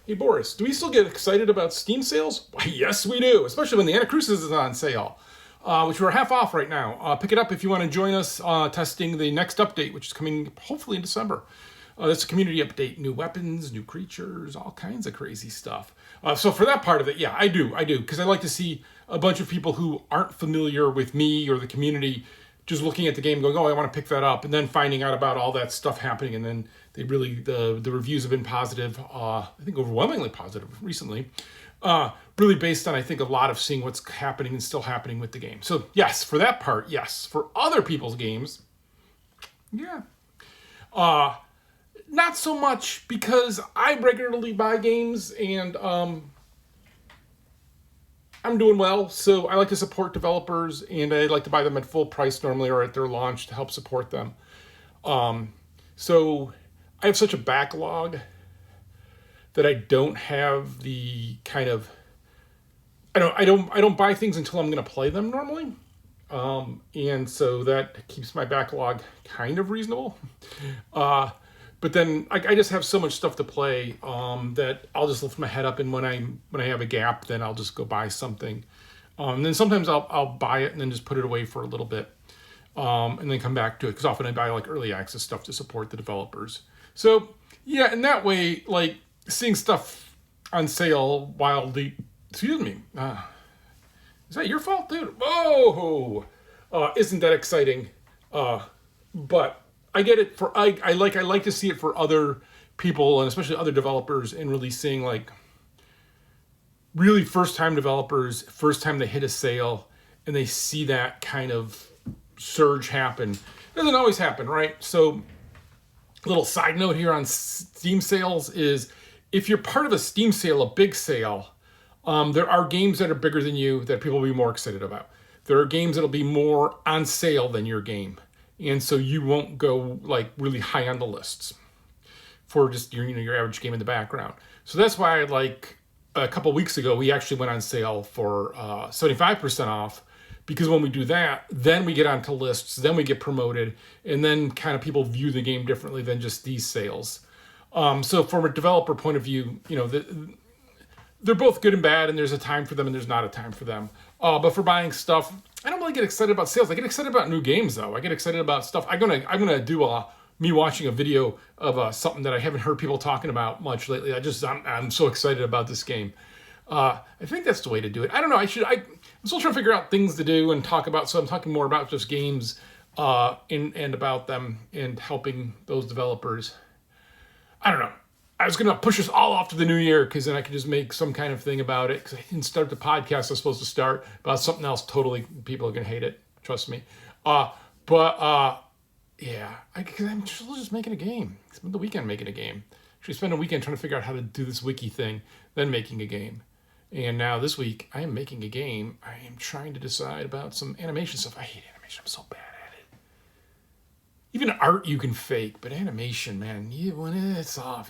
Hey Boris, do we still get excited about Steam sales? Why, yes, we do, especially when the Anacrucis is on sale, which we're half off right now. Pick it up if you want to join us testing the next update, which is coming hopefully in December. That's a community update, new weapons, new creatures, all kinds of crazy stuff. So for that part of it, yeah, I do, because I like to see a bunch of people who aren't familiar with me or the community just looking at the game going, oh, I want to pick that up, and then finding out about all that stuff happening, and then they really, the reviews have been positive, I think overwhelmingly positive recently, really based on, I think, a lot of seeing what's happening and still happening with the game. So yes, for that part, yes. For other people's games, yeah. Not so much, because I regularly buy games, and I'm doing well, so I like to support developers, and I like to buy them at full price normally or at their launch to help support them. So I have such a backlog that I don't have the kind of I don't buy things until I'm going to play them normally, and so that keeps my backlog kind of reasonable. But then I just have so much stuff to play that I'll just lift my head up, and when I have a gap, then I'll just go buy something. And then sometimes I'll buy it and then just put it away for a little bit, and then come back to it, because often I buy like early access stuff to support the developers. So yeah, in that way, like seeing stuff on sale while the excuse me, is that your fault, dude? Whoa, isn't that exciting? But I get it for I like to see it for other people, and especially other developers, and really seeing like really first time developers, first time they hit a sale and they see that kind of surge happen. It doesn't always happen, right? So a little side note here on Steam sales is, if you're part of a Steam sale, a big sale, there are games that are bigger than you that people will be more excited about. There are games that'll be more on sale than your game. And so you won't go like really high on the lists for just your average game in the background. So that's why, like a couple weeks ago, we actually went on sale for 75% off, because when we do that, then we get onto lists, then we get promoted, and then kind of people view the game differently than just these sales. So from a developer point of view, they're both good and bad, and there's a time for them and there's not a time for them. But for buying stuff, I don't really get excited about sales. I get excited about new games, though. I get excited about stuff. I'm gonna do me watching a video of something that I haven't heard people talking about much lately. I'm so excited about this game. I think that's the way to do it. I don't know. I'm still trying to figure out things to do and talk about. So I'm talking more about just games and about them and helping those developers. I don't know. I was going to push us all off to the new year, because then I could just make some kind of thing about it, because I didn't start the podcast I was supposed to start about something else totally. People are going to hate it. Trust me. Yeah, I'm just making a game. Spend the weekend making a game. Actually spend a weekend trying to figure out how to do this wiki thing, then making a game. And now this week, I am making a game. I am trying to decide about some animation stuff. I hate animation. I'm so bad at it. Even art you can fake, but animation, man, when it's off,